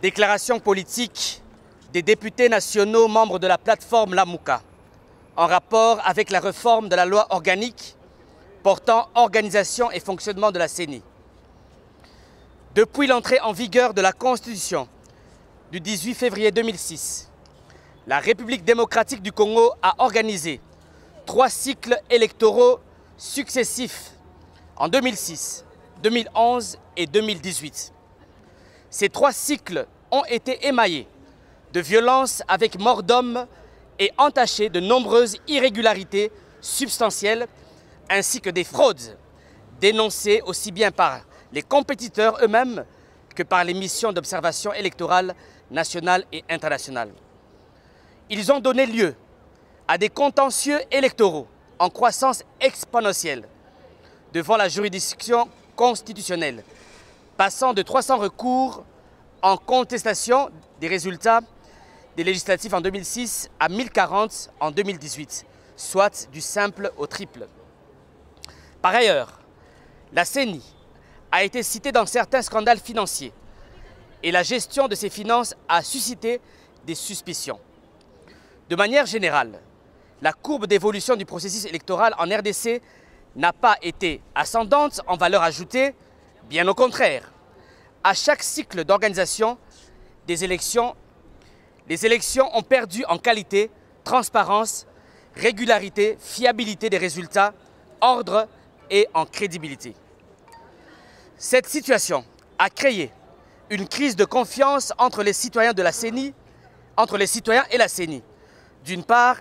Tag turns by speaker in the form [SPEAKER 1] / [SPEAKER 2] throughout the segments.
[SPEAKER 1] Déclaration politique des députés nationaux membres de la plateforme Lamouka en rapport avec la réforme de la loi organique portant organisation et fonctionnement de la CENI. Depuis l'entrée en vigueur de la Constitution du 18 février 2006, la République démocratique du Congo a organisé 3 cycles électoraux successifs en 2006, 2011 et 2018. Ces 3 cycles ont été émaillés de violences avec mort d'hommes et entachés de nombreuses irrégularités substantielles ainsi que des fraudes dénoncées aussi bien par les compétiteurs eux-mêmes que par les missions d'observation électorale nationale et internationale. Ils ont donné lieu à des contentieux électoraux en croissance exponentielle devant la juridiction constitutionnelle, passant de 300 recours en contestation des résultats des législatives en 2006 à 1040 en 2018, soit du simple au triple. Par ailleurs, la CENI a été citée dans certains scandales financiers et la gestion de ses finances a suscité des suspicions. De manière générale, la courbe d'évolution du processus électoral en RDC n'a pas été ascendante en valeur ajoutée, bien au contraire. À chaque cycle d'organisation des élections, les élections ont perdu en qualité, transparence, régularité, fiabilité des résultats, ordre et en crédibilité. Cette situation a créé une crise de confiance entre les citoyens de la CENI, entre les citoyens et la CENI, d'une part,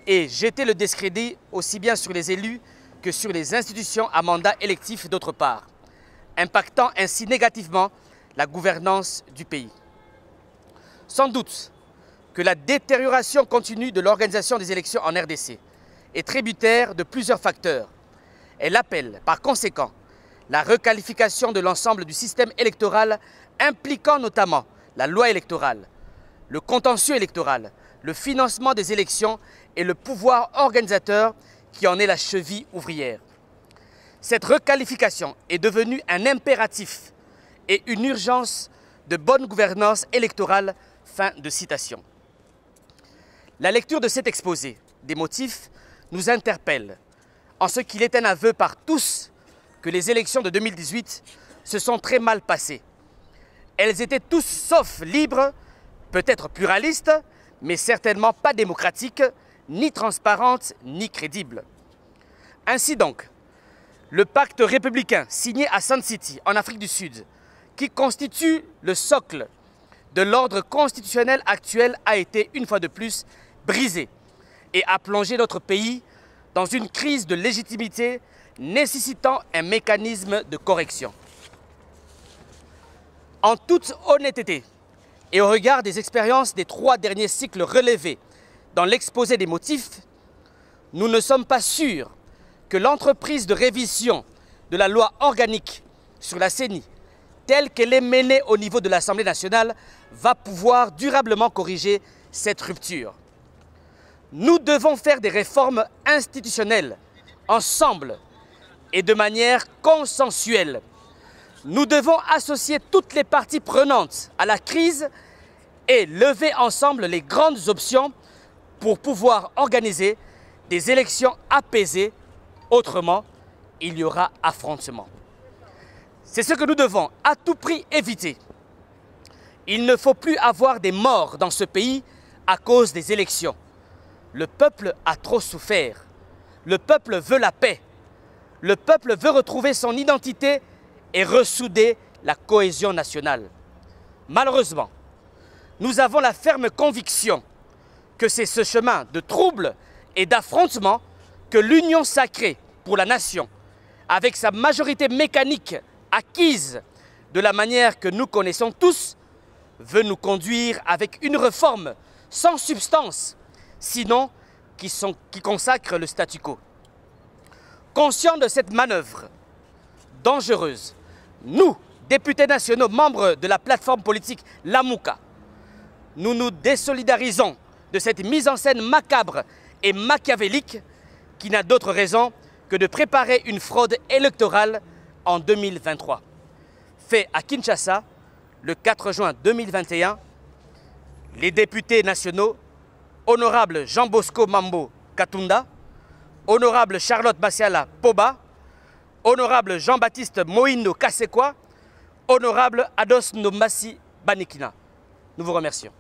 [SPEAKER 1] et jeté le discrédit aussi bien sur les élus que sur les institutions à mandat électif d'autre part, impactant ainsi négativement la gouvernance du pays. Sans doute que la détérioration continue de l'organisation des élections en RDC est tributaire de plusieurs facteurs. Elle appelle par conséquent la requalification de l'ensemble du système électoral impliquant notamment la loi électorale, le contentieux électoral, le financement des élections et le pouvoir organisateur qui en est la cheville ouvrière. Cette requalification est devenue un impératif et une urgence de bonne gouvernance électorale. Fin de citation. La lecture de cet exposé des motifs nous interpelle en ce qu'il est un aveu par tous que les élections de 2018 se sont très mal passées. Elles étaient tous sauf libres, peut-être pluralistes, mais certainement pas démocratiques, ni transparentes, ni crédibles. Ainsi donc, le pacte républicain signé à Sun City, en Afrique du Sud, qui constitue le socle de l'ordre constitutionnel actuel, a été une fois de plus brisé et a plongé notre pays dans une crise de légitimité nécessitant un mécanisme de correction. En toute honnêteté et au regard des expériences des 3 derniers cycles relevés dans l'exposé des motifs, nous ne sommes pas sûrs que l'entreprise de révision de la loi organique sur la CENI, telle qu'elle est menée au niveau de l'Assemblée nationale, va pouvoir durablement corriger cette rupture. Nous devons faire des réformes institutionnelles ensemble et de manière consensuelle. Nous devons associer toutes les parties prenantes à la crise et lever ensemble les grandes options pour pouvoir organiser des élections apaisées. Autrement, il y aura affrontement. C'est ce que nous devons à tout prix éviter. Il ne faut plus avoir des morts dans ce pays à cause des élections. Le peuple a trop souffert. Le peuple veut la paix. Le peuple veut retrouver son identité et ressouder la cohésion nationale. Malheureusement, nous avons la ferme conviction que c'est ce chemin de trouble et d'affrontement que l'union sacrée pour la nation, avec sa majorité mécanique acquise de la manière que nous connaissons tous, veut nous conduire avec une réforme sans substance, sinon qui consacre le statu quo. Conscients de cette manœuvre dangereuse, nous, députés nationaux, membres de la plateforme politique Lamouka, nous nous désolidarisons de cette mise en scène macabre et machiavélique qui n'a d'autre raison que de préparer une fraude électorale en 2023. Fait à Kinshasa le 4 juin 2021, les députés nationaux, Honorable Jean-Bosco Mambo Katunda, Honorable Charlotte Basiala Poba, Honorable Jean-Baptiste Moïno Kasekwa, Honorable Ados Nombasi Banikina. Nous vous remercions.